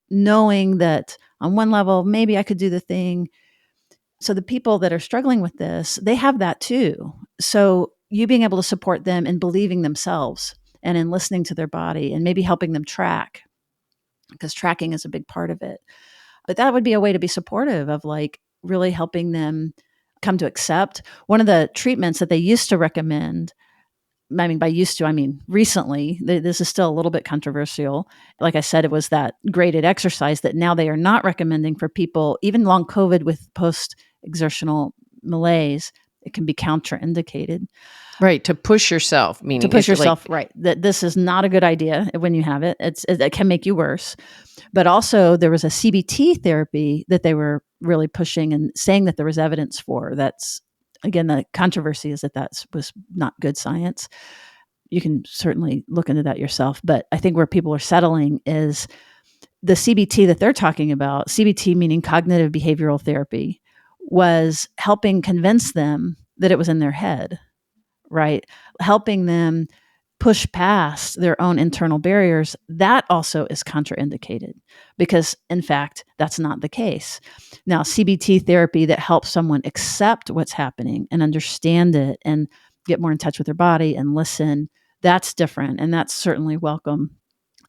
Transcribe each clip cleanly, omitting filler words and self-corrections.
knowing that on one level, maybe I could do the thing. So the people that are struggling with this, they have that too. So you being able to support them in believing themselves and in listening to their body and maybe helping them track, because tracking is a big part of it. But that would be a way to be supportive of like really helping them come to accept. One of the treatments that they used to recommend, I mean, by used to, I mean recently, this is still a little bit controversial. Like I said, it was that graded exercise that now they are not recommending for people, even long COVID with post-exertional malaise. It can be contraindicated. Right. To push yourself, meaning To push yourself, right. That this is not a good idea when you have it. It can make you worse. But also there was a CBT therapy that they were really pushing and saying that there was evidence for. That's, again, the controversy is that was not good science. You can certainly look into that yourself. But I think where people are settling is the CBT that they're talking about, CBT meaning cognitive behavioral therapy, was helping convince them that it was in their head, right? Helping them push past their own internal barriers. That also is contraindicated because, in fact, that's not the case. Now, CBT therapy that helps someone accept what's happening and understand it and get more in touch with their body and listen, that's different. And that's certainly welcome.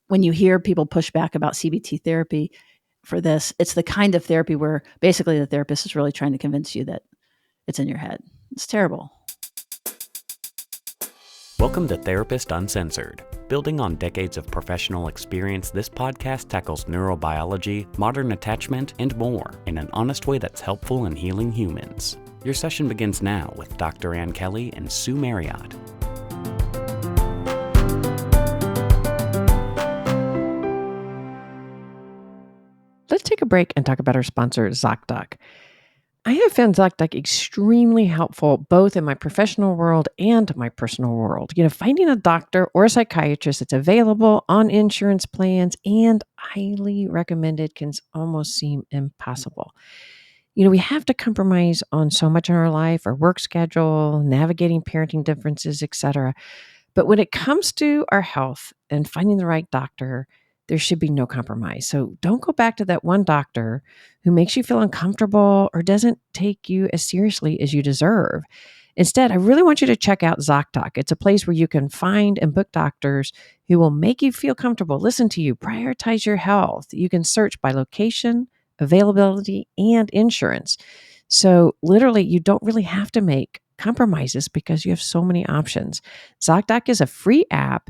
When you hear people push back about CBT therapy for this, it's the kind of therapy where basically the therapist is really trying to convince you that it's in your head. It's terrible. Welcome to Therapist Uncensored. Building on decades of professional experience, this podcast tackles neurobiology, modern attachment, and more in an honest way that's helpful in healing humans. Your session begins now with Dr. Ann Kelly and Sue Marriott. Let's take a break and talk about our sponsor, ZocDoc. I have found ZocDoc extremely helpful both in my professional world and my personal world. Finding a doctor or a psychiatrist that's available on insurance plans and highly recommended can almost seem impossible. We have to compromise on so much in our life, our work schedule, navigating parenting differences, etc. But when it comes to our health and finding the right doctor, there should be no compromise. So don't go back to that one doctor who makes you feel uncomfortable or doesn't take you as seriously as you deserve. Instead, I really want you to check out ZocDoc. It's a place where you can find and book doctors who will make you feel comfortable, listen to you, prioritize your health. You can search by location, availability, and insurance. So literally, you don't really have to make compromises because you have so many options. ZocDoc is a free app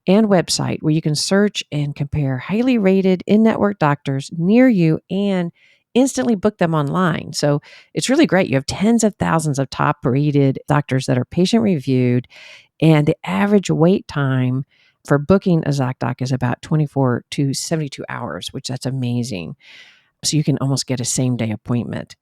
and website where you can search and compare highly rated in-network doctors near you and instantly book them online. So it's really great. You have tens of thousands of top-rated doctors that are patient-reviewed, and the average wait time for booking a ZocDoc is about 24 to 72 hours, which that's amazing. So you can almost get a same-day appointment.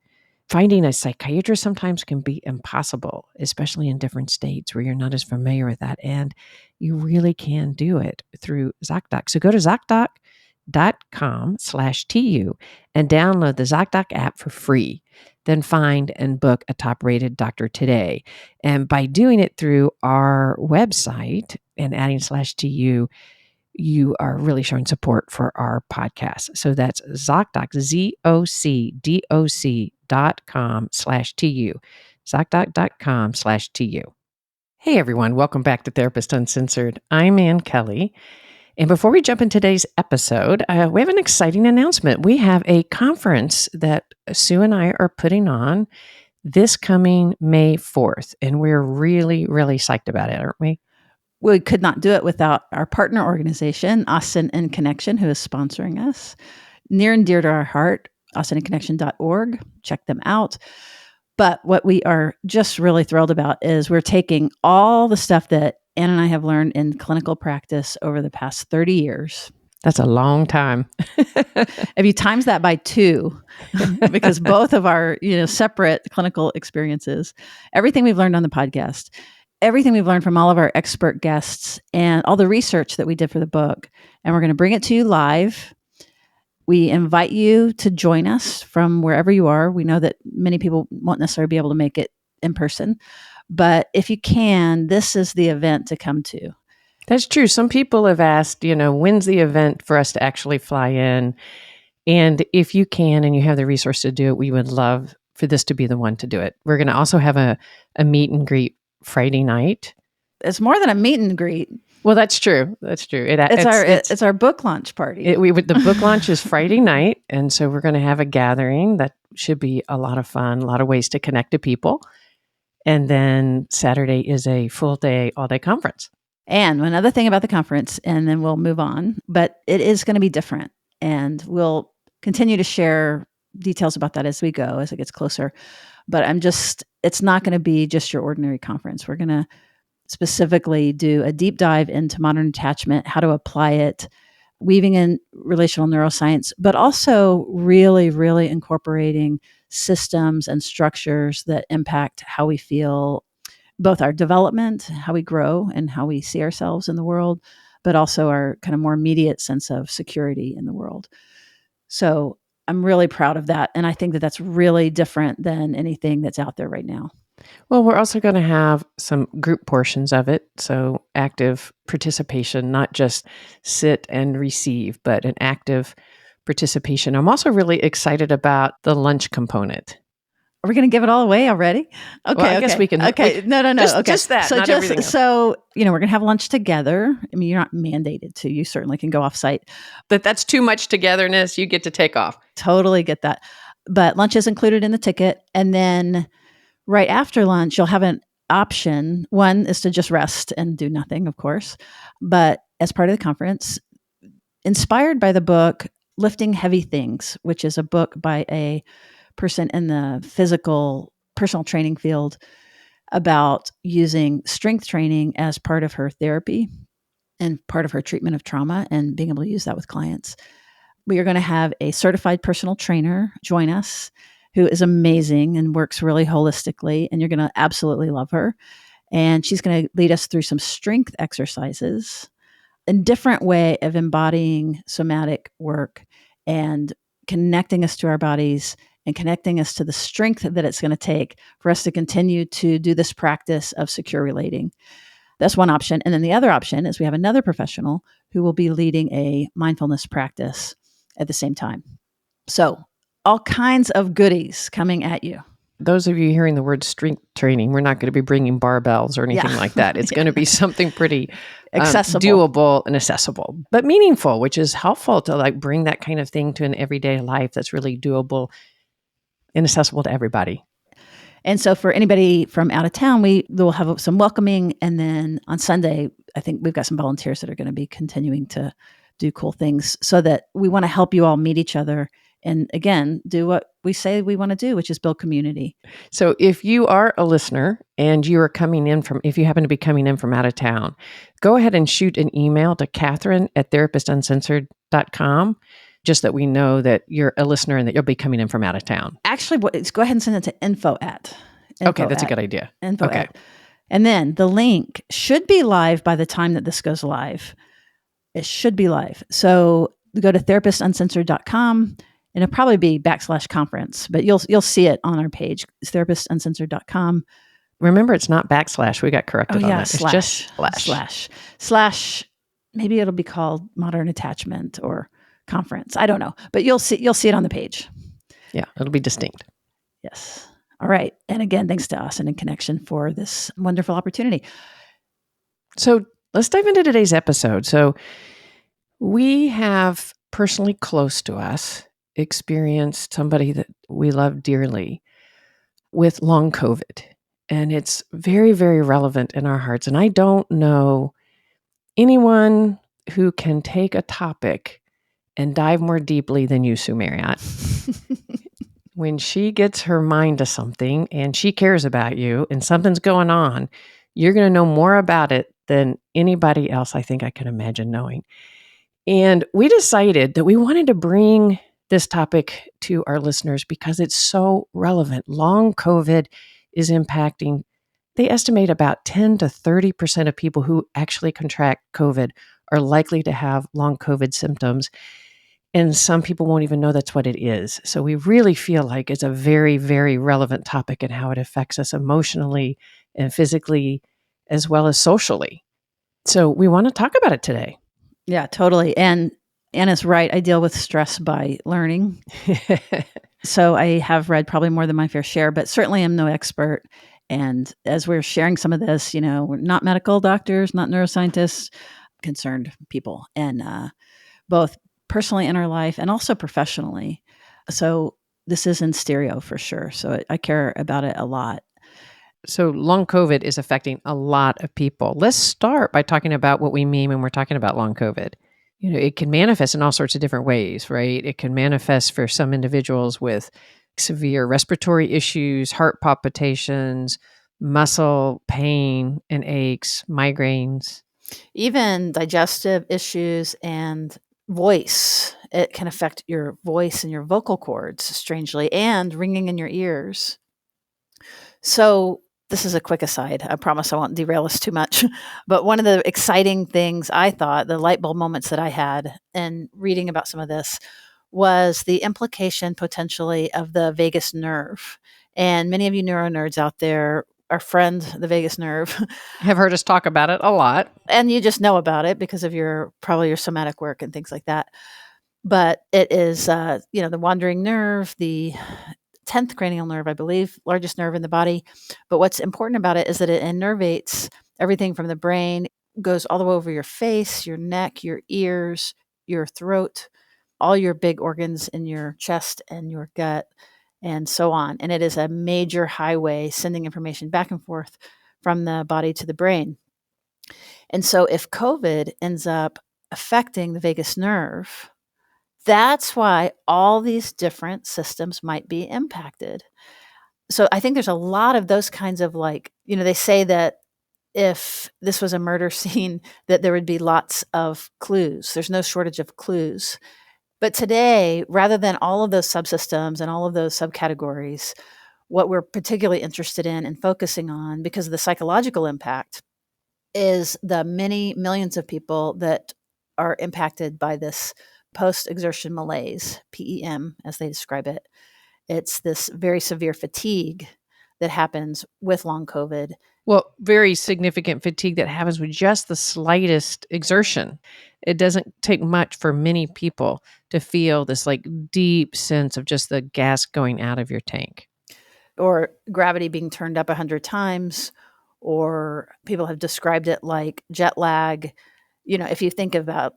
Finding a psychiatrist sometimes can be impossible, especially in different states where you're not as familiar with that. And you really can do it through ZocDoc. So go to ZocDoc.com/TU and download the ZocDoc app for free. Then find and book a top-rated doctor today. And by doing it through our website and adding /TU, you are really showing support for our podcast. So that's ZocDoc, ZocDoc.com/TU, ZocDoc.com/TU. Hey everyone, welcome back to Therapist Uncensored. I'm Ann Kelly. And before we jump into today's episode, we have an exciting announcement. We have a conference that Sue and I are putting on this coming May 4th. And we're really, really psyched about it, aren't we? We could not do it without our partner organization, Austin in Connection, who is sponsoring us. Near and dear to our heart, austininconnection.org. Check them out. But what we are just really thrilled about is we're taking all the stuff that Ann and I have learned in clinical practice over the past 30 years. That's a long time. If you times that by 2, because both of our separate clinical experiences, everything we've learned on the podcast, everything we've learned from all of our expert guests and all the research that we did for the book, and we're going to bring it to you live. We invite you to join us from wherever you are. We know that many people won't necessarily be able to make it in person, but if you can, this is the event to come to. That's true. Some people have asked, when's the event for us to actually fly in? And if you can and you have the resource to do it, we would love for this to be the one to do it. We're going to also have a meet and greet Friday night. It's more than a meet and greet. Well, that's true. That's true. It's our book launch party. The book launch is Friday night. And so we're going to have a gathering that should be a lot of fun, a lot of ways to connect to people. And then Saturday is a full day, all day conference. And another thing about the conference, and then we'll move on, but it is going to be different. And we'll continue to share details about that as we go, as it gets closer. But it's not going to be just your ordinary conference. We're going to specifically do a deep dive into modern attachment, how to apply it, weaving in relational neuroscience, but also really, really incorporating systems and structures that impact how we feel, both our development, how we grow and how we see ourselves in the world, but also our kind of more immediate sense of security in the world. So I'm really proud of that. And I think that that's really different than anything that's out there right now. Well, we're also going to have some group portions of it. So active participation, not just sit and receive, but an active participation. I'm also really excited about the lunch component. Are we going to give it all away already? Okay. Well, I guess we can. Okay. No. Okay. Just that. So not everything else. we're going to have lunch together. I mean, you're not mandated to. You certainly can go off site. But that's too much togetherness. You get to take off. Totally get that. But lunch is included in the ticket. And then right after lunch, you'll have an option. One is to just rest and do nothing, of course. But as part of the conference, inspired by the book, Lifting Heavy Things, which is a book by a person in the physical personal training field about using strength training as part of her therapy and part of her treatment of trauma and being able to use that with clients. We are going to have a certified personal trainer join us who is amazing and works really holistically, and you're going to absolutely love her. And she's going to lead us through some strength exercises, a different way of embodying somatic work and connecting us to our bodies and connecting us to the strength that it's going to take for us to continue to do this practice of secure relating. That's one option. And then the other option is we have another professional who will be leading a mindfulness practice at the same time. So all kinds of goodies coming at you. Those of you hearing the word strength training, we're not going to be bringing barbells or anything like that. It's going to be something pretty accessible, doable and accessible, but meaningful, which is helpful to bring that kind of thing to an everyday life that's really doable and accessible to everybody. And so for anybody from out of town, we'll have some welcoming. And then on Sunday, I think we've got some volunteers that are going to be continuing to do cool things so that we want to help you all meet each other. And again, do what we say we want to do, which is build community. So if you are a listener and you are if you happen to be coming in from out of town, go ahead and shoot an email to Catherine@therapistsuncensored.com. Just that we know that you're a listener and that you'll be coming in from out of town. Actually, go ahead and send it to info. Okay, that's a good idea. Okay. And then the link should be live by the time that this goes live. It should be live. So go to therapistuncensored.com and it'll probably be /conference, but you'll see it on our page. It's therapistuncensored.com. Remember, it's not /. We got corrected on that. It's just / maybe it'll be called modern attachment or conference. I don't know, but you'll see it on the page. Yeah, it'll be distinct. Yes. All right. And again, thanks to Austin and Connection for this wonderful opportunity. So let's dive into today's episode. So we have personally close to us experienced somebody that we love dearly with long COVID. And it's very, very relevant in our hearts. And I don't know anyone who can take a topic and dive more deeply than you, Sue Marriott. When she gets her mind to something and she cares about you and something's going on, you're going to know more about it than anybody else I think I can imagine knowing. And we decided that we wanted to bring this topic to our listeners because it's so relevant. Long COVID is impacting, they estimate about 10 to 30% of people who actually contract COVID are likely to have long COVID symptoms. And some people won't even know that's what it is. So we really feel like it's a very, very relevant topic and how it affects us emotionally and physically, as well as socially. So we want to talk about it today. Yeah, totally. And Anna's right. I deal with stress by learning. So I have read probably more than my fair share, but certainly I'm no expert. And as we're sharing some of this, we're not medical doctors, not neuroscientists, concerned people, and both personally in our life and also professionally. So this is in stereo for sure. So I care about it a lot. So long COVID is affecting a lot of people. Let's start by talking about what we mean when we're talking about long COVID. It can manifest in all sorts of different ways, right? It can manifest for some individuals with severe respiratory issues, heart palpitations, muscle pain and aches, migraines. Even digestive issues and voice. It can affect your voice and your vocal cords, strangely, and ringing in your ears. So this is a quick aside. I promise I won't derail us too much. But one of the exciting things I thought, the light bulb moments that I had in reading about some of this, was the implication potentially of the vagus nerve. And many of you neuro nerds out there, our friend, the vagus nerve, Have heard us talk about it a lot. and you just know about it because of probably your somatic work and things like that. But it is, the wandering nerve, the 10th cranial nerve, I believe, largest nerve in the body. But what's important about it is that it innervates everything from the brain, goes all the way over your face, your neck, your ears, your throat, all your big organs in your chest and your gut, and so on. And it is a major highway sending information back and forth from the body to the brain. And so if COVID ends up affecting the vagus nerve, that's why all these different systems might be impacted. So I think there's a lot of those kinds of they say that if this was a murder scene, that there would be lots of clues. There's no shortage of clues. But today, rather than all of those subsystems and all of those subcategories, what we're particularly interested in and focusing on, because of the psychological impact, is the many millions of people that are impacted by this post-exertion malaise, PEM, as they describe it. It's this very severe fatigue that happens with long COVID. Well, very significant fatigue that happens with just the slightest exertion. It doesn't take much for many people to feel this deep sense of just the gas going out of your tank. Or gravity being turned up 100 times, or people have described it like jet lag. If you think about,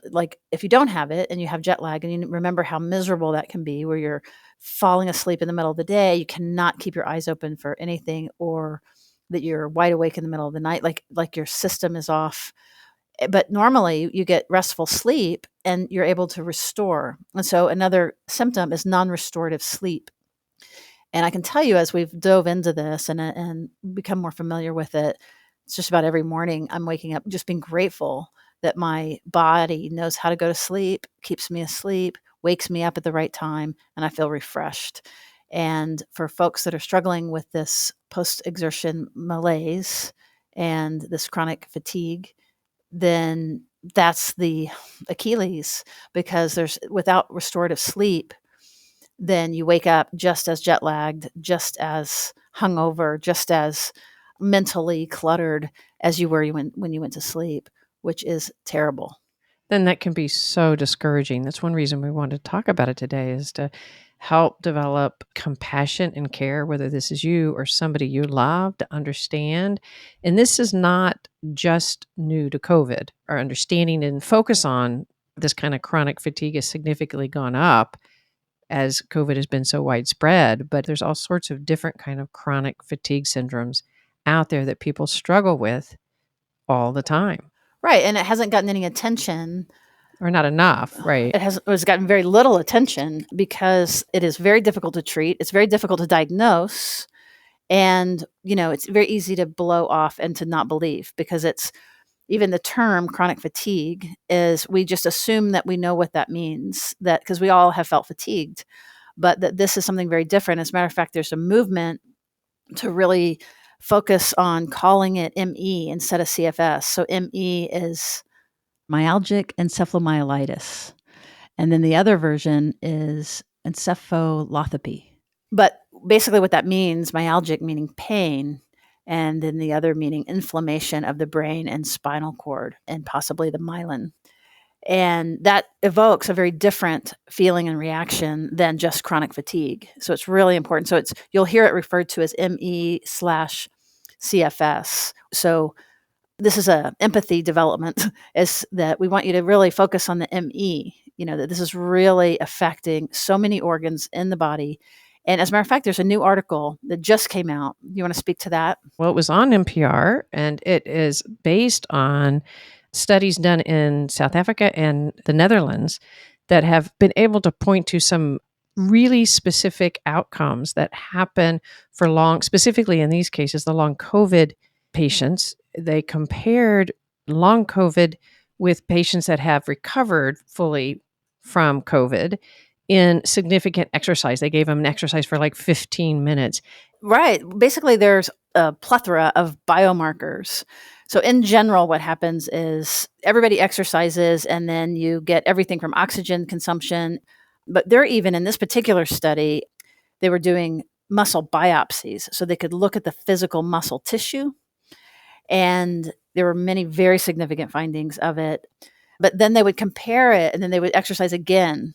if you don't have it and you have jet lag and you remember how miserable that can be, where you're falling asleep in the middle of the day, you cannot keep your eyes open for anything, or that you're wide awake in the middle of the night, like your system is off. But normally you get restful sleep and you're able to restore. And so another symptom is non-restorative sleep. And I can tell you, as we've dove into this and become more familiar with it, it's just about every morning I'm waking up just being grateful that my body knows how to go to sleep, keeps me asleep, wakes me up at the right time, and I feel refreshed. And for folks that are struggling with this post-exertion malaise and this chronic fatigue, then that's the Achilles, because without restorative sleep, then you wake up just as jet lagged, just as hungover, just as mentally cluttered as you were when you went to sleep, which is terrible. Then that can be so discouraging. That's one reason we wanted to talk about it today, is to help develop compassion and care, whether this is you or somebody you love, to understand. And this is not just new to COVID. Our understanding and focus on this kind of chronic fatigue has significantly gone up as COVID has been so widespread, but there's all sorts of different kind of chronic fatigue syndromes out there that people struggle with all the time. Right. And it hasn't gotten any attention. Or not enough, right? It has gotten very little attention because it is very difficult to treat. It's very difficult to diagnose. And, it's very easy to blow off and to not believe, because it's even the term chronic fatigue is, we just assume that we know what that means, that because we all have felt fatigued, but that this is something very different. As a matter of fact, there's a movement to really focus on calling it ME instead of CFS. So ME is myalgic encephalomyelitis. And then the other version is encephalopathy. But basically what that means, myalgic meaning pain, and then the other meaning inflammation of the brain and spinal cord and possibly the myelin. And that evokes a very different feeling and reaction than just chronic fatigue. So it's really important. So you'll hear it referred to as ME/CFS. So this is a empathy development, is that we want you to really focus on the ME, that this is really affecting so many organs in the body. And as a matter of fact, there's a new article that just came out. You want to speak to that? Well, it was on NPR, and it is based on studies done in South Africa and the Netherlands that have been able to point to some really specific outcomes that happen for specifically in these cases, the long COVID patients. They compared long COVID with patients that have recovered fully from COVID in significant exercise. They gave them an exercise for like 15 minutes. Right. Basically, there's a plethora of biomarkers. So in general, what happens is everybody exercises, and then you get everything from oxygen consumption. But they're even in this particular study, they were doing muscle biopsies so they could look at the physical muscle tissue. And there were many very significant findings of it. But then they would compare it, and then they would exercise again.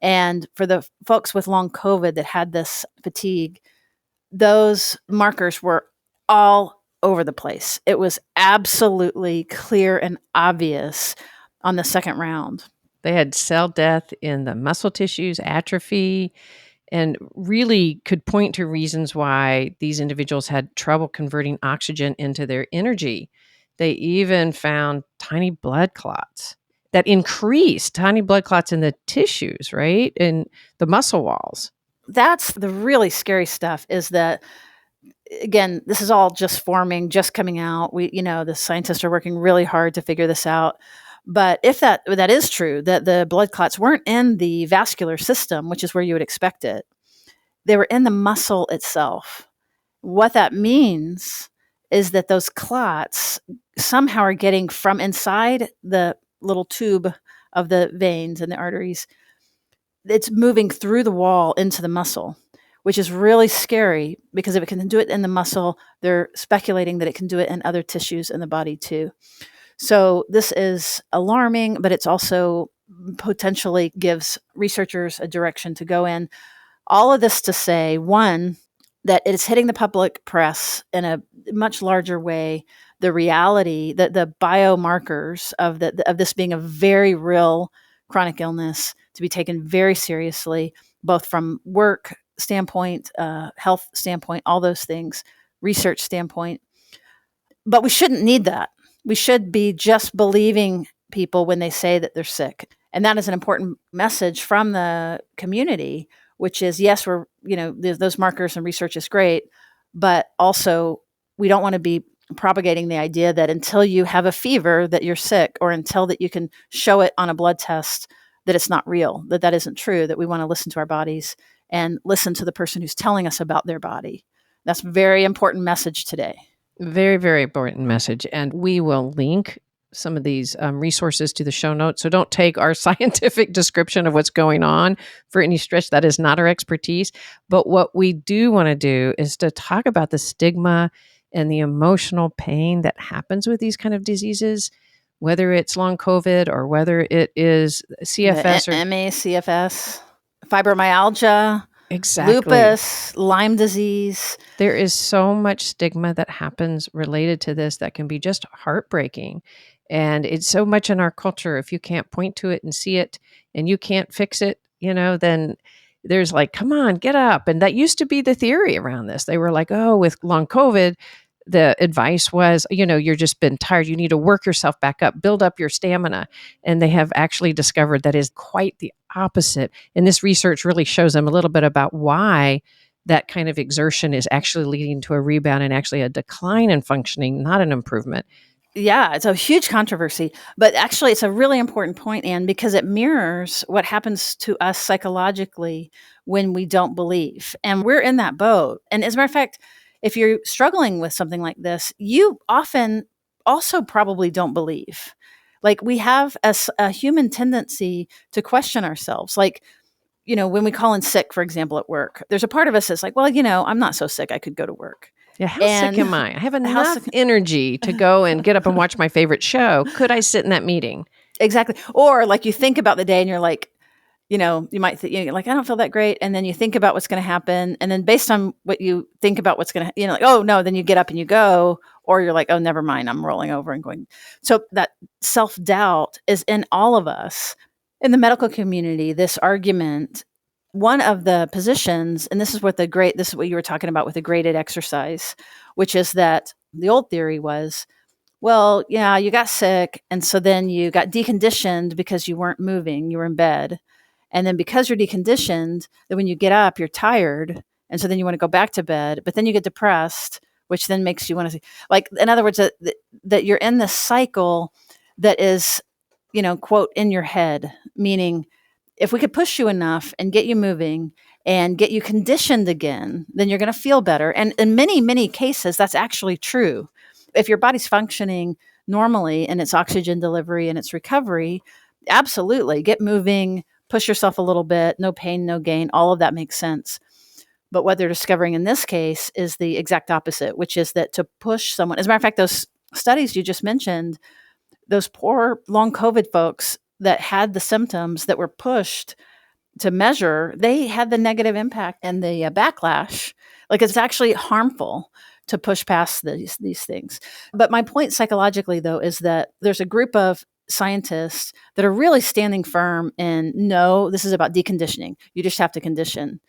And for the folks with long COVID that had this fatigue, those markers were all over the place. It was absolutely clear and obvious on the second round. They had cell death in the muscle tissues, atrophy, and really could point to reasons why these individuals had trouble converting oxygen into their energy. They even found tiny blood clots that increased, tiny blood clots in the tissues, right? In the muscle walls. That's the really scary stuff, is that, again, this is all just forming, just coming out. The scientists are working really hard to figure this out. But if that is true, that the blood clots weren't in the vascular system, which is where you would expect it, they were in the muscle itself. What that means is that those clots somehow are getting from inside the little tube of the veins and the arteries. It's moving through the wall into the muscle, which is really scary, because if it can do it in the muscle, they're speculating that it can do it in other tissues in the body too. So this is alarming, but it's also potentially gives researchers a direction to go in. All of this to say, one, that it's hitting the public press in a much larger way. The reality, the biomarkers of this being a very real chronic illness to be taken very seriously, both from work standpoint, health standpoint, all those things, research standpoint. But we shouldn't need that. We should be just believing people when they say that they're sick. And that is an important message from the community, which is, yes, we're, those markers and research is great, but also we don't want to be propagating the idea that until you have a fever that you're sick, or until that you can show it on a blood test that it's not real, that isn't true, that we want to listen to our bodies and listen to the person who's telling us about their body. That's a very important message today. Very, very important message. And we will link some of these resources to the show notes. So don't take our scientific description of what's going on for any stretch. That is not our expertise. But what we do want to do is to talk about the stigma and the emotional pain that happens with these kind of diseases, whether it's long COVID or whether it is CFS or ME, CFS, fibromyalgia. Exactly. Lupus, Lyme disease. There is so much stigma that happens related to this that can be just heartbreaking. And it's so much in our culture. If you can't point to it and see it and you can't fix it, then there's like, come on, get up. And that used to be the theory around this. They were like, oh, with long COVID, the advice was, you're just been tired. You need to work yourself back up, build up your stamina. And they have actually discovered that is quite the opposite. And this research really shows them a little bit about why that kind of exertion is actually leading to a rebound and actually a decline in functioning, not an improvement. Yeah, it's a huge controversy, but actually it's a really important point, Anne, because it mirrors what happens to us psychologically when we don't believe. And we're in that boat. And as a matter of fact, if you're struggling with something like this, you often also probably don't believe. Like, we have a human tendency to question ourselves. Like, when we call in sick, for example, at work, there's a part of us that's like, well, I'm not so sick, I could go to work. Yeah, how sick am I? I have enough energy to go and get up and watch my favorite show. Could I sit in that meeting? Exactly. Or like you think about the day and you're like, you might think, like, I don't feel that great. And then you think about what's going to happen. And then based on what you think about what's going to, like, oh no, then you get up and you go, or you're like, oh, never mind, I'm rolling over and going. So that self-doubt is in all of us. In the medical community, this argument, one of the positions, and this is what you were talking about with the graded exercise, which is that the old theory was, well, yeah, you got sick. And so then you got deconditioned because you weren't moving, you were in bed. And then because you're deconditioned, then when you get up, you're tired. And so then you want to go back to bed, but then you get depressed, which then makes you want to, like, in other words, that you're in this cycle that is, quote, in your head, meaning if we could push you enough and get you moving and get you conditioned again, then you're going to feel better. And in many, many cases, that's actually true. If your body's functioning normally in its oxygen delivery and its recovery, absolutely get moving, push yourself a little bit, no pain, no gain, all of that makes sense. But what they're discovering in this case is the exact opposite, which is that to push someone, as a matter of fact, those studies you just mentioned, those poor long COVID folks that had the symptoms that were pushed to measure, they had the negative impact and the backlash. Like, it's actually harmful to push past these things. But my point psychologically, though, is that there's a group of scientists that are really standing firm in, no, this is about deconditioning. You just have to condition.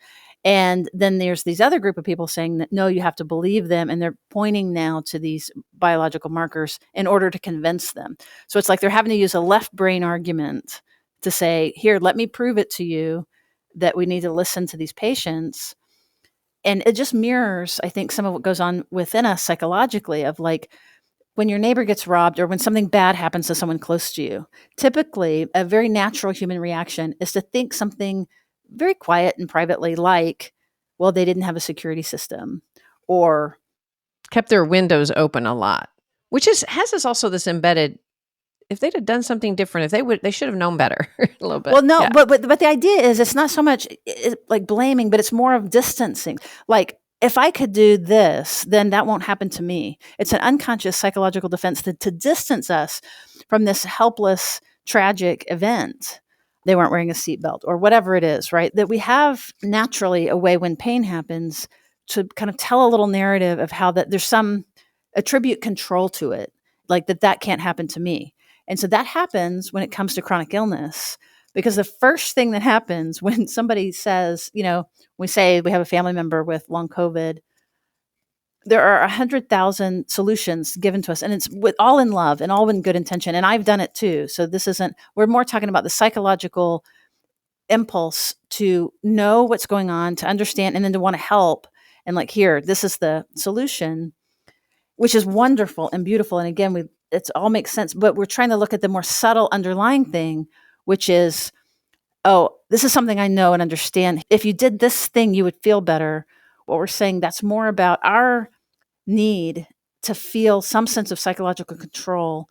And then there's these other group of people saying that, no, you have to believe them. And they're pointing now to these biological markers in order to convince them. So it's like they're having to use a left brain argument to say, here, let me prove it to you that we need to listen to these patients. And it just mirrors, I think, some of what goes on within us psychologically, of like, when your neighbor gets robbed or when something bad happens to someone close to you, typically a very natural human reaction is to think something very quiet and privately, like, well, they didn't have a security system, or kept their windows open a lot, which has also this embedded, if they'd have done something different, they should have known better a little bit. well, no, Yeah. but the idea is it's not so much like blaming, but it's more of distancing. Like, if I could do this, then that won't happen to me. It's an unconscious psychological defense to distance us from this helpless, tragic event. They weren't wearing a seatbelt or whatever it is, right? That we have naturally a way when pain happens to kind of tell a little narrative of how that there's some attribute control to it, like that can't happen to me. And so that happens when it comes to chronic illness, because the first thing that happens when somebody says, we say we have a family member with long COVID, there are 100,000 solutions given to us, and it's all in love and all in good intention. And I've done it too. So we're more talking about the psychological impulse to know what's going on, to understand, and then to want to help. And like, here, this is the solution, which is wonderful and beautiful. And again, it all makes sense, but we're trying to look at the more subtle underlying thing, which is, oh, this is something I know and understand. If you did this thing, you would feel better. What we're saying, that's more about our need to feel some sense of psychological control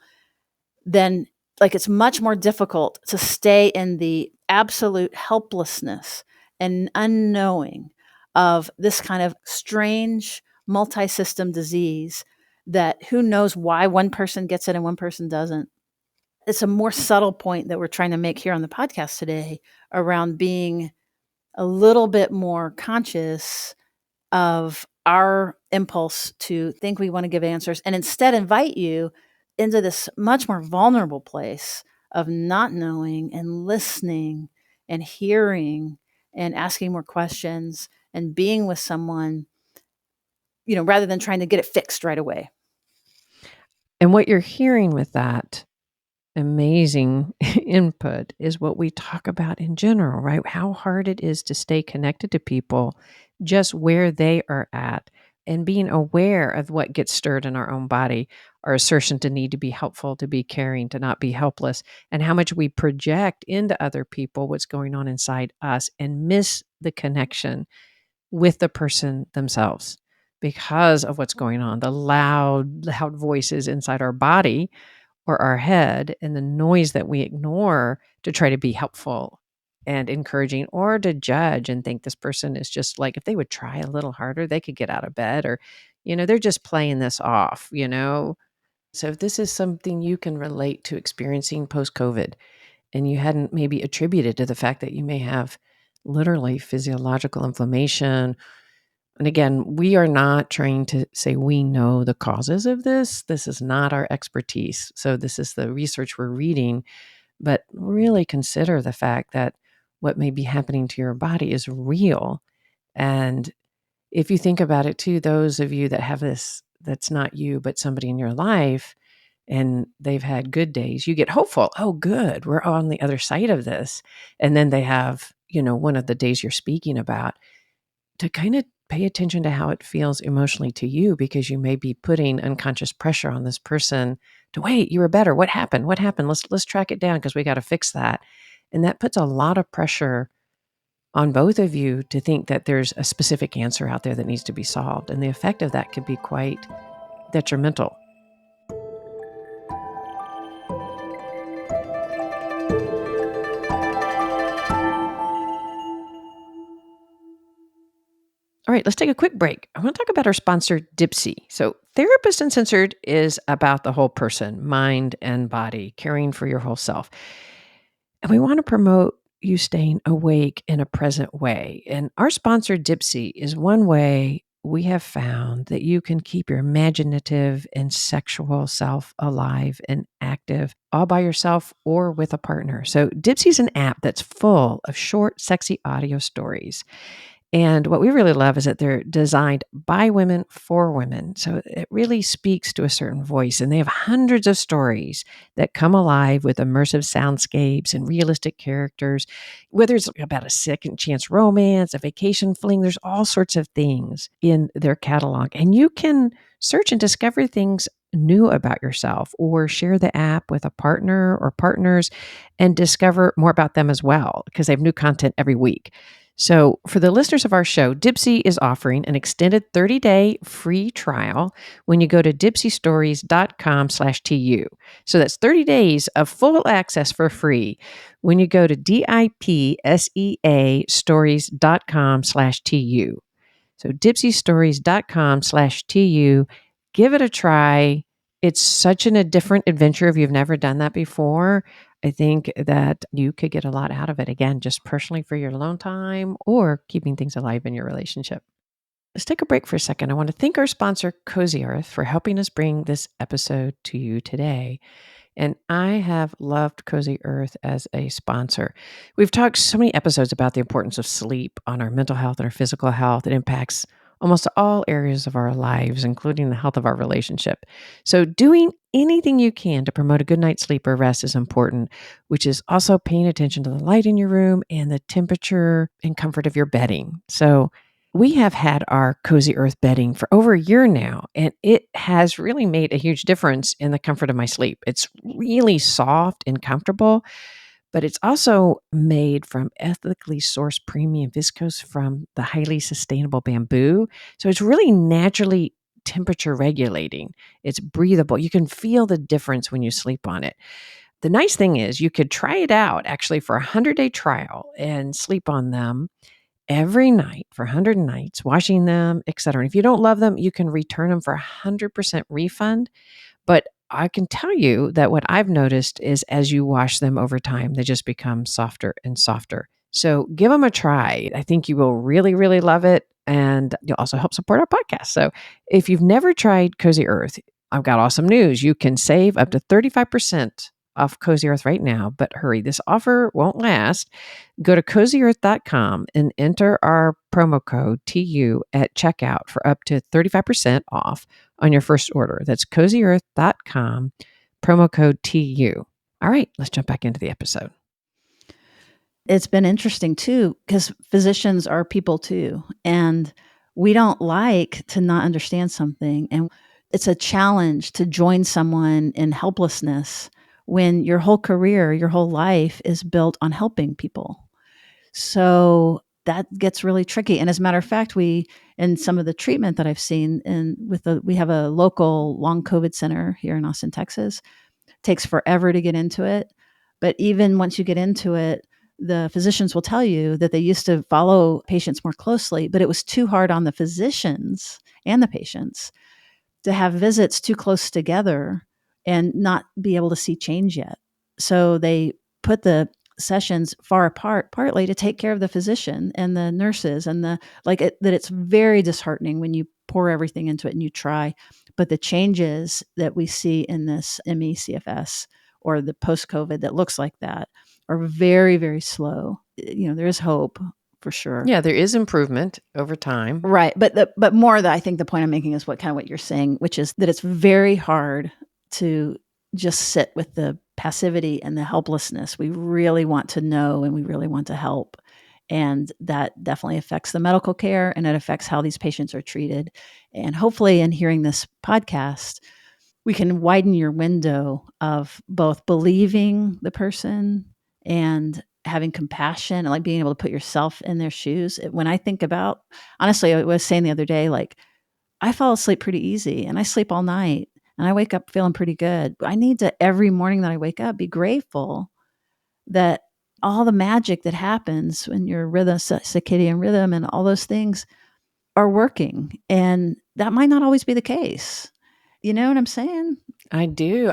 than, like, it's much more difficult to stay in the absolute helplessness and unknowing of this kind of strange multi-system disease that who knows why one person gets it and one person doesn't. It's a more subtle point that we're trying to make here on the podcast today around being a little bit more conscious of our impulse to think we want to give answers, and instead invite you into this much more vulnerable place of not knowing and listening and hearing and asking more questions and being with someone, rather than trying to get it fixed right away. And what you're hearing with that amazing input is what we talk about in general, right? How hard it is to stay connected to people just where they are at, and being aware of what gets stirred in our own body, our assertion to need to be helpful, to be caring, to not be helpless, and how much we project into other people what's going on inside us and miss the connection with the person themselves because of what's going on, the loud voices inside our body or our head, and the noise that we ignore to try to be helpful and encouraging, or to judge and think this person is just like, if they would try a little harder, they could get out of bed, or, they're just playing this off, So if this is something you can relate to experiencing post-COVID, and you hadn't maybe attributed to the fact that you may have literally physiological inflammation. And again, we are not trying to say we know the causes of this. This is not our expertise. So this is the research we're reading, but really consider the fact that what may be happening to your body is real. And if you think about it too, those of you that have this, that's not you, but somebody in your life, and they've had good days, you get hopeful. Oh, good. We're on the other side of this. And then they have, one of the days you're speaking about, to kind of pay attention to how it feels emotionally to you, because you may be putting unconscious pressure on this person to wait, you were better. What happened? What happened? Let's track it down because we got to fix that. And that puts a lot of pressure on both of you to think that there's a specific answer out there that needs to be solved. And the effect of that could be quite detrimental. All right, let's take a quick break. I want to talk about our sponsor, Dipsea. So, Therapist Uncensored is about the whole person, mind and body, caring for your whole self. And we want to promote you staying awake in a present way. And our sponsor, Dipsea, is one way we have found that you can keep your imaginative and sexual self alive and active all by yourself or with a partner. So, Dipsea is an app that's full of short, sexy audio stories. And what we really love is that they're designed by women for women. So it really speaks to a certain voice. And they have hundreds of stories that come alive with immersive soundscapes and realistic characters. Whether it's about a second chance romance, a vacation fling, there's all sorts of things in their catalog. And you can search and discover things new about yourself, or share the app with a partner or partners and discover more about them as well, because they have new content every week. So for the listeners of our show, Dipsea is offering an extended 30-day free trial when you go to dipseastories.com/TU. So that's 30 days of full access for free when you go to DIPSEA stories.com/TU. So dipseastories.com/TU. Give it a try. It's such a different adventure if you've never done that before. I think that you could get a lot out of it, again, just personally for your alone time or keeping things alive in your relationship. Let's take a break for a second. I want to thank our sponsor, Cozy Earth, for helping us bring this episode to you today. And I have loved Cozy Earth as a sponsor. We've talked so many episodes about the importance of sleep on our mental health and our physical health. It impacts almost all areas of our lives, including the health of our relationship. So doing anything you can to promote a good night's sleep or rest is important, which is also paying attention to the light in your room and the temperature and comfort of your bedding. So we have had our Cozy Earth bedding for over a year now, and it has really made a huge difference in the comfort of my sleep. It's really soft and comfortable, but it's also made from ethically sourced premium viscose from the highly sustainable bamboo. So it's really naturally temperature regulating. It's breathable. You can feel the difference when you sleep on it. The nice thing is you could try it out actually for a 100-day trial and sleep on them every night for 100 nights, washing them, etc. And if you don't love them, you can return them for 100% refund. But I can tell you that what I've noticed is as you wash them over time, they just become softer and softer. So give them a try. I think you will really, really love it. And you'll also help support our podcast. So if you've never tried Cozy Earth, I've got awesome news. You can save up to 35% off Cozy Earth right now, but hurry, this offer won't last. Go to cozyearth.com and enter our promo code TU at checkout for up to 35% off on your first order. That's cozyearth.com, promo code TU. All right, let's jump back into the episode. It's been interesting too, because physicians are people too. And we don't like to not understand something. And it's a challenge to join someone in helplessness when your whole career, your whole life is built on helping people. So that gets really tricky. And as a matter of fact, in some of the treatment that I've seen, we have a local long COVID center here in Austin, Texas. It takes forever to get into it. But even once you get into it, the physicians will tell you that they used to follow patients more closely, but it was too hard on the physicians and the patients to have visits too close together and not be able to see change yet. So they put the sessions far apart, partly to take care of the physician and the nurses and that it's very disheartening when you pour everything into it and you try. But the changes that we see in this ME/CFS or the post-COVID that looks like that are very, very slow. There is hope for sure. Yeah, there is improvement over time. Right. But more that I think the point I'm making is what you're saying, which is that it's very hard to just sit with the passivity and the helplessness. We really want to know and we really want to help. And that definitely affects the medical care and it affects how these patients are treated. And hopefully in hearing this podcast, we can widen your window of both believing the person and having compassion and like being able to put yourself in their shoes. When I think about, honestly, I was saying the other day, like I fall asleep pretty easy and I sleep all night and I wake up feeling pretty good. I need to, every morning that I wake up, be grateful that all the magic that happens when your rhythm, circadian rhythm and all those things are working. And that might not always be the case. You know what I'm saying? I do.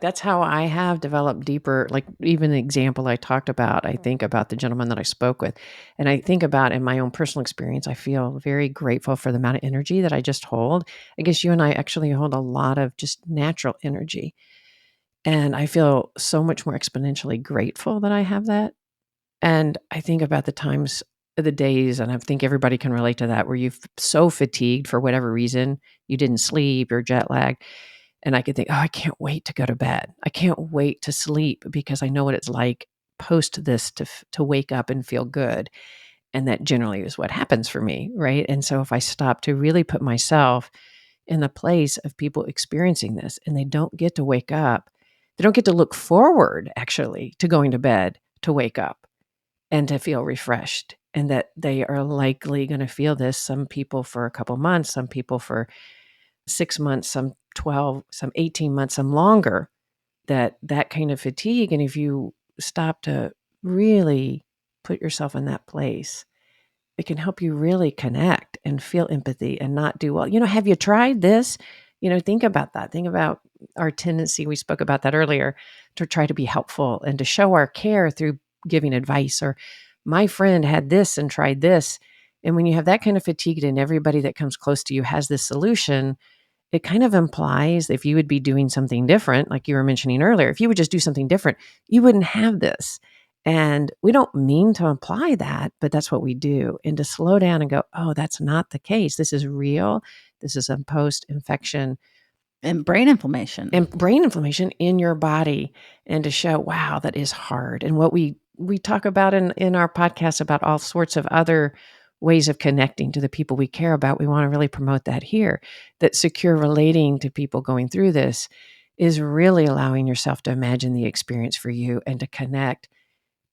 That's how I have developed deeper, like even the example I talked about, I think about the gentleman that I spoke with. And I think about in my own personal experience, I feel very grateful for the amount of energy that I just hold. I guess you and I actually hold a lot of just natural energy. And I feel so much more exponentially grateful that I have that. And I think about the times, the days, and I think everybody can relate to that, where you're so fatigued for whatever reason, you didn't sleep, you're jet lagged. And I could think, oh, I can't wait to go to bed. I can't wait to sleep because I know what it's like post this to wake up and feel good. And that generally is what happens for me, right? And so if I stop to really put myself in the place of people experiencing this and they don't get to wake up, they don't get to look forward actually to going to bed to wake up and to feel refreshed, and that they are likely going to feel this, some people for a couple months, some people for 6 months, some 12, some 18 months, some longer, that kind of fatigue. And if you stop to really put yourself in that place, it can help you really connect and feel empathy and not do, well, have you tried this? Think about that. Think about our tendency, we spoke about that earlier, to try to be helpful and to show our care through giving advice, or my friend had this and tried this. And when you have that kind of fatigue and everybody that comes close to you has this solution, it kind of implies if you would be doing something different, like you were mentioning earlier, if you would just do something different, you wouldn't have this. And we don't mean to imply that, but that's what we do. And to slow down and go, oh, that's not the case. This is real. This is a post-infection and brain inflammation in your body. And to show, wow, that is hard. And what we talk about in our podcast about all sorts of other ways of connecting to the people we care about. We want to really promote that here, that secure relating to people going through this is really allowing yourself to imagine the experience for you and to connect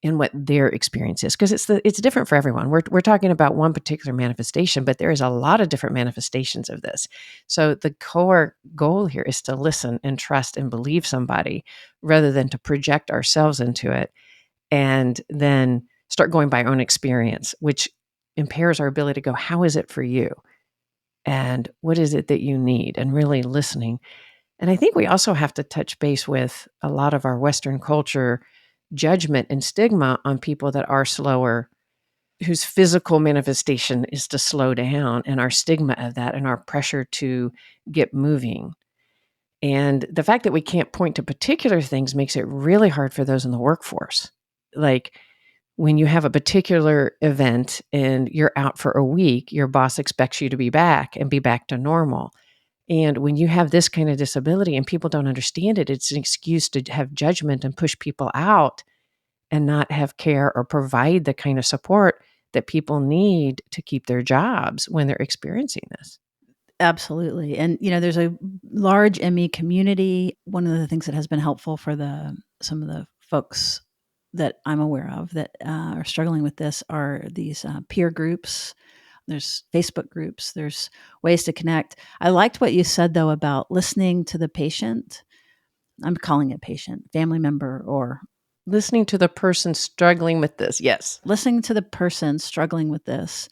in what their experience is. Because it's different for everyone. We're talking about one particular manifestation, but there is a lot of different manifestations of this. So the core goal here is to listen and trust and believe somebody rather than to project ourselves into it and then start going by our own experience, which impairs our ability to go, how is it for you? And what is it that you need? And really listening. And I think we also have to touch base with a lot of our Western culture judgment and stigma on people that are slower, whose physical manifestation is to slow down, and our stigma of that and our pressure to get moving. And the fact that we can't point to particular things makes it really hard for those in the workforce. Like, when you have a particular event and you're out for a week, your boss expects you to be back and be back to normal. And when you have this kind of disability and people don't understand it, it's an excuse to have judgment and push people out and not have care or provide the kind of support that people need to keep their jobs when they're experiencing this. Absolutely. And, there's a large ME community. One of the things that has been helpful for some of the folks that I'm aware of that are struggling with this are these peer groups. There's Facebook groups. There's ways to connect. I liked what you said, though, about listening to the patient. I'm calling it patient, family member, or listening to the person struggling with this. Yes. Listening to the person struggling with this.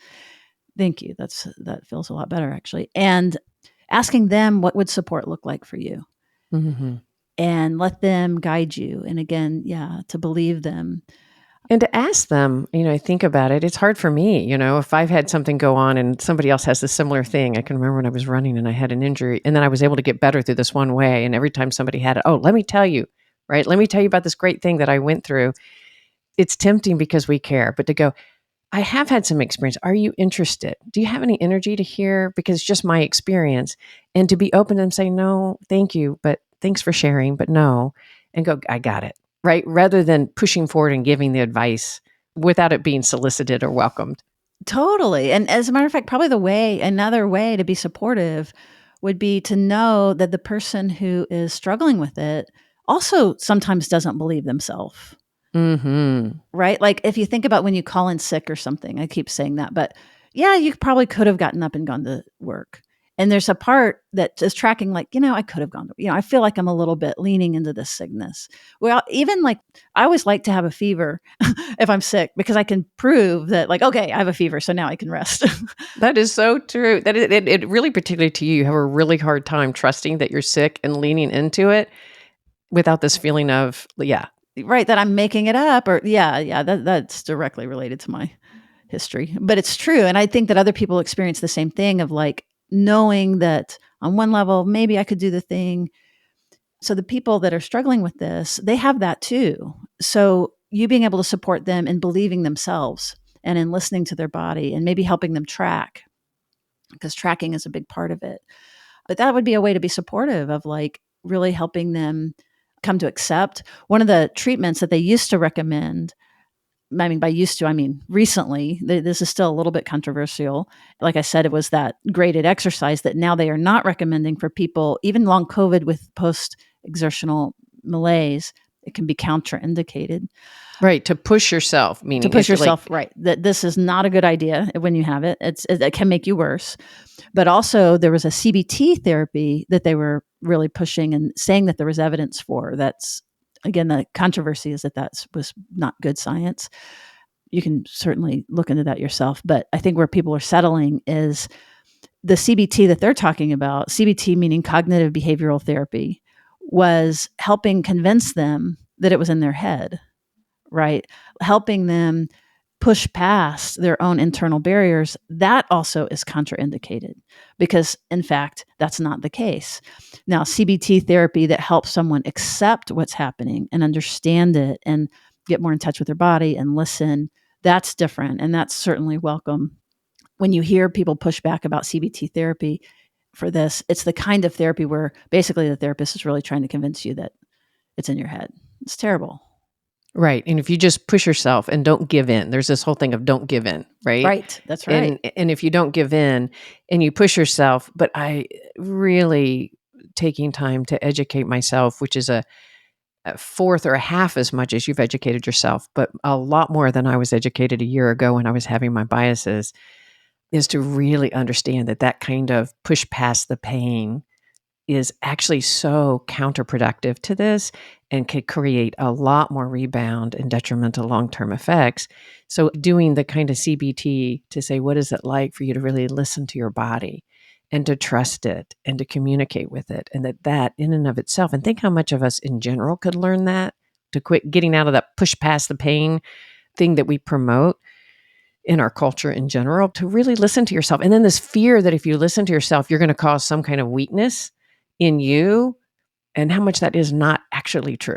Thank you. That feels a lot better, actually. And asking them, what would support look like for you? Mm-hmm. and let them guide you. And again, to believe them. And to ask them, I think about it, it's hard for me, if I've had something go on and somebody else has a similar thing. I can remember when I was running and I had an injury and then I was able to get better through this one way. And every time somebody had it, oh, let me tell you, right? Let me tell you about this great thing that I went through. It's tempting because we care, but to go, I have had some experience. Are you interested? Do you have any energy to hear? Because it's just my experience. And to be open and say, no, thank you, but thanks for sharing, but no. And go, I got it. Right? Rather than pushing forward and giving the advice without it being solicited or welcomed. Totally. And as a matter of fact, probably another way to be supportive would be to know that the person who is struggling with it also sometimes doesn't believe themselves. Mm-hmm. Right? Like if you think about when you call in sick or something, I keep saying that, but yeah, you probably could have gotten up and gone to work. And there's a part that is tracking like, I could have gone to, I feel like I'm a little bit leaning into this sickness. Well, even like I always like to have a fever if I'm sick because I can prove that like, okay, I have a fever. So now I can rest. That is so true. That it really, particularly to you have a really hard time trusting that you're sick and leaning into it without this feeling of, right. That I'm making it up or that's directly related to my history, but it's true. And I think that other people experience the same thing of like knowing that on one level, maybe I could do the thing. So the people that are struggling with this, they have that too. So you being able to support them in believing themselves and in listening to their body and maybe helping them track, because tracking is a big part of it. But that would be a way to be supportive of like really helping them come to accept. One of the treatments that they used to recommend, I mean, by used to, I mean recently, this is still a little bit controversial. Like I said, it was that graded exercise that now they are not recommending for people, even long COVID with post-exertional malaise. It can be contraindicated. right. To push yourself, meaning To push yourself, like, right. That this is not a good idea when you have it. It can make you worse. But also there was a CBT therapy that they were really pushing and saying that there was evidence for. That's, again, the controversy is that was not good science. You can certainly look into that yourself. But I think where people are settling is the CBT that they're talking about, CBT meaning cognitive behavioral therapy, was helping convince them that it was in their head, right? Helping them push past their own internal barriers. That also is contraindicated because, in fact, that's not the case. Now, CBT therapy that helps someone accept what's happening and understand it and get more in touch with their body and listen, that's different. And that's certainly welcome. When you hear people push back about CBT therapy for this, it's the kind of therapy where basically the therapist is really trying to convince you that it's in your head. It's terrible. right. And if you just push yourself and don't give in, there's this whole thing of don't give in, right? Right. That's right. And if you don't give in and you push yourself, but I really taking time to educate myself, which is a fourth or a half as much as you've educated yourself, but a lot more than I was educated a year ago when I was having my biases, is to really understand that kind of push past the pain is actually so counterproductive to this and could create a lot more rebound and detrimental long-term effects. So doing the kind of CBT to say, what is it like for you to really listen to your body and to trust it and to communicate with it, and that in and of itself, and think how much of us in general could learn that, to quit getting out of that push past the pain thing that we promote in our culture in general, to really listen to yourself. And then this fear that if you listen to yourself, you're going to cause some kind of weakness in you, and how much that is not actually true.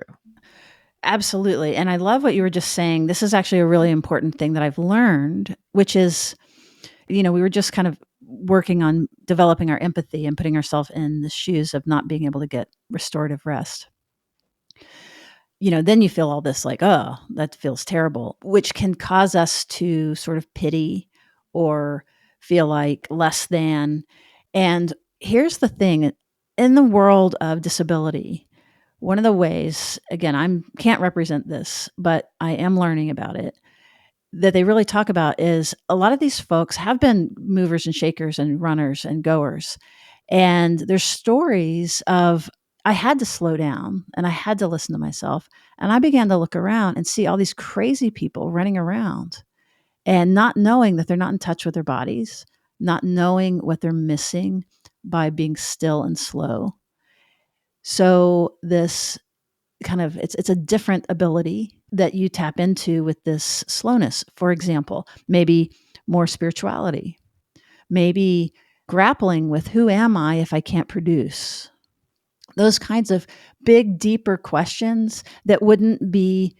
Absolutely. And I love what you were just saying. This is actually a really important thing that I've learned, which is, we were just kind of working on developing our empathy and putting ourselves in the shoes of not being able to get restorative rest. Then you feel all this like, oh, that feels terrible, which can cause us to sort of pity or feel like less than. And here's the thing, in the world of disability, one of the ways, again, I can't represent this, but I am learning about it, that they really talk about is a lot of these folks have been movers and shakers and runners and goers. And there's stories of, I had to slow down and I had to listen to myself. And I began to look around and see all these crazy people running around and not knowing that they're not in touch with their bodies, not knowing what they're missing by being still and slow. So this kind of, it's a different ability that you tap into with this slowness. For example, maybe more spirituality, maybe grappling with who am I if I can't produce? Those kinds of big, deeper questions that wouldn't be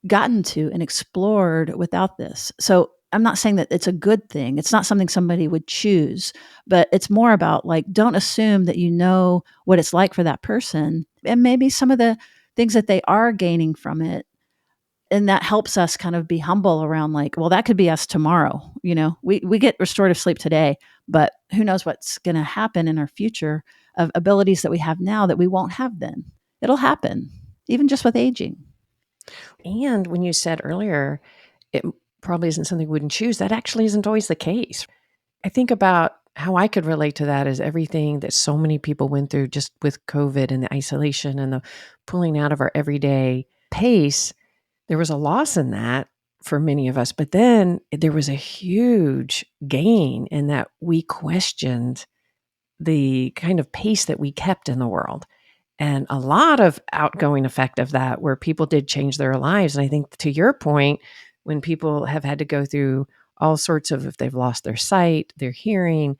gotten to and explored without this. So I'm not saying that it's a good thing. It's not something somebody would choose, but it's more about like, don't assume that you know what it's like for that person and maybe some of the things that they are gaining from it. And that helps us kind of be humble around like, well, that could be us tomorrow. You know, we get restorative sleep today, but who knows what's going to happen in our future of abilities that we have now that we won't have then. It'll happen, even just with aging. And when you said earlier, it probably isn't something we wouldn't choose, that actually isn't always the case. I think about how I could relate to that is everything that so many people went through just with COVID and the isolation and the pulling out of our everyday pace. There was a loss in that for many of us, but then there was a huge gain in that we questioned the kind of pace that we kept in the world. And a lot of outgoing effect of that where people did change their lives. And I think to your point, when people have had to go through all sorts of, if they've lost their sight, their hearing,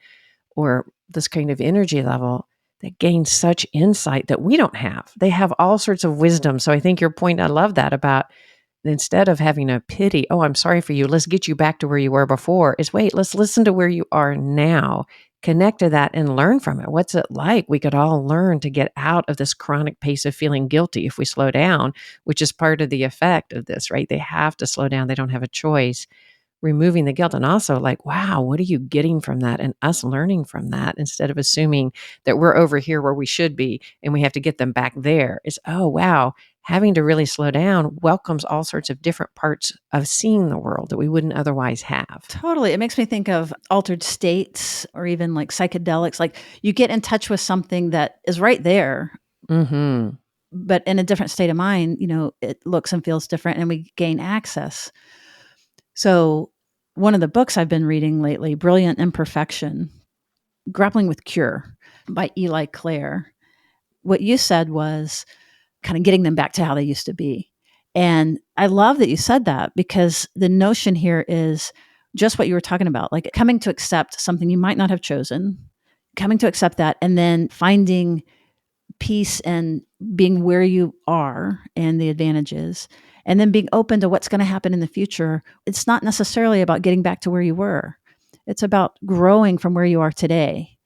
or this kind of energy level, that gain such insight that we don't have. They have all sorts of wisdom. So I think your point, I love that about instead of having a pity, oh, I'm sorry for you, let's get you back to where you were before, is wait, let's listen to where you are now, connect to that and learn from it. What's it like? We could all learn to get out of this chronic pace of feeling guilty if we slow down, which is part of the effect of this, right? They have to slow down. They don't have a choice. Removing the guilt and also like, wow, what are you getting from that? And us learning from that instead of assuming that we're over here where we should be and we have to get them back there is, oh, wow, having to really slow down welcomes all sorts of different parts of seeing the world that we wouldn't otherwise have. Totally. It makes me think of altered states or even like psychedelics. Like you get in touch with something that is right there, Mm-hmm. but in a different state of mind, you know, it looks and feels different and we gain access. So one of the books I've been reading lately, Brilliant Imperfection, Grappling with Cure by Eli Clare. What you said was kind of getting them back to how they used to be. And I love that you said that because the notion here is just what you were talking about, like coming to accept something you might not have chosen, coming to accept that, and then finding peace and being where you are and the advantages, and then being open to what's going to happen in the future. It's not necessarily about getting back to where you were. It's about growing from where you are today.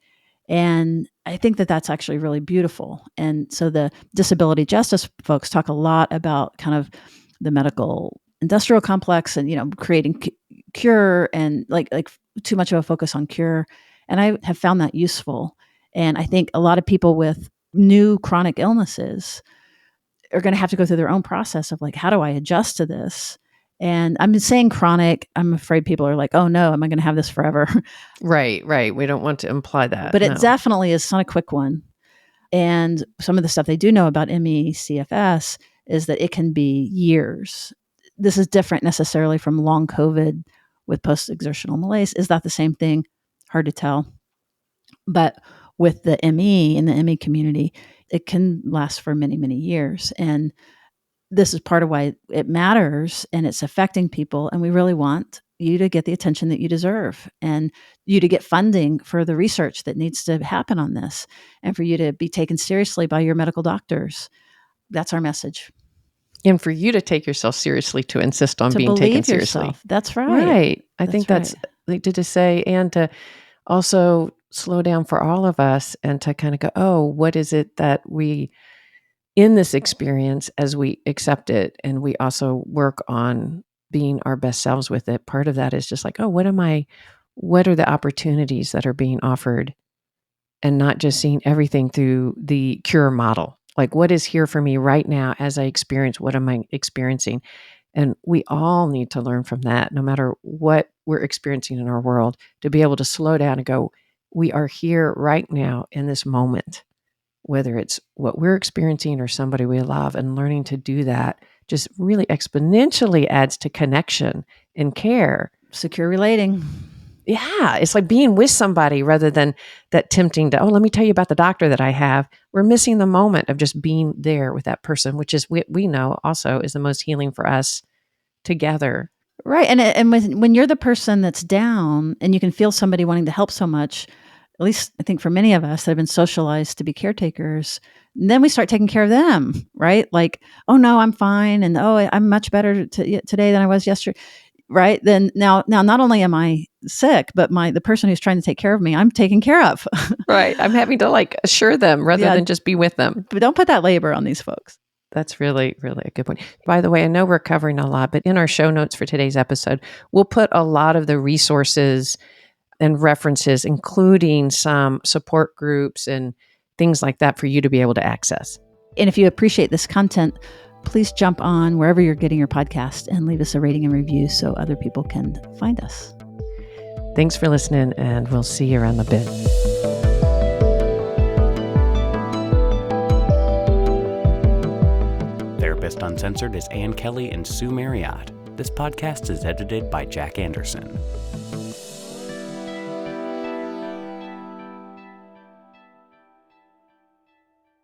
And I think that that's actually really beautiful. And so the disability justice folks talk a lot about kind of the medical industrial complex and, you know, creating cure and like too much of a focus on cure. And I have found that useful. And I think a lot of people with new chronic illnesses are going to have to go through their own process of like, how do I adjust to this? And I'm saying chronic, I'm afraid people are like, oh no, am I going to have this forever? Right. We don't want to imply that. But it definitely is not a quick one. And some of the stuff they do know about ME CFS is that it can be years. This is different necessarily from long COVID with post-exertional malaise. Is that the same thing? Hard to tell. But with the ME in the ME community, it can last for many, many years. And this is part of why it matters and it's affecting people. And we really want you to get the attention that you deserve and you to get funding for the research that needs to happen on this and for you to be taken seriously by your medical doctors. That's our message. And for you to take yourself seriously, to insist on To being taken believe seriously. yourself. That's right. Right. I think that's like to say, and to also slow down for all of us and to kind of go, oh, what is it that we in this experience as we accept it and we also work on being our best selves with it? Part of that is just like, oh, what are the opportunities that are being offered, and not just seeing everything through the cure model. Like, what is here for me right now as I experience, what am I experiencing? And we all need to learn from that, no matter what we're experiencing in our world, to be able to slow down and go, we are here right now in this moment, whether it's what we're experiencing or somebody we love, and learning to do that just really exponentially adds to connection and care. Secure relating. Yeah, it's like being with somebody rather than that tempting to, oh, let me tell you about the doctor that I have. We're missing the moment of just being there with that person, which is we know also is the most healing for us together. Right. And when you're the person that's down and you can feel somebody wanting to help so much, at least I think for many of us that have been socialized to be caretakers, then we start taking care of them, right? Like, oh no, I'm fine. And oh, I'm much better today than I was yesterday. Right. Then now, not only am I sick, but the person who's trying to take care of me, I'm taken care of. Right. I'm having to like assure them rather than just be with them. But don't put that labor on these folks. That's really, really a good point. By the way, I know we're covering a lot, but in our show notes for today's episode, we'll put a lot of the resources and references, including some support groups and things like that for you to be able to access. And if you appreciate this content, please jump on wherever you're getting your podcast and leave us a rating and review so other people can find us. Thanks for listening, and we'll see you around the bend. Therapist Uncensored is Ann Kelly and Sue Marriott. This podcast is edited by Jack Anderson.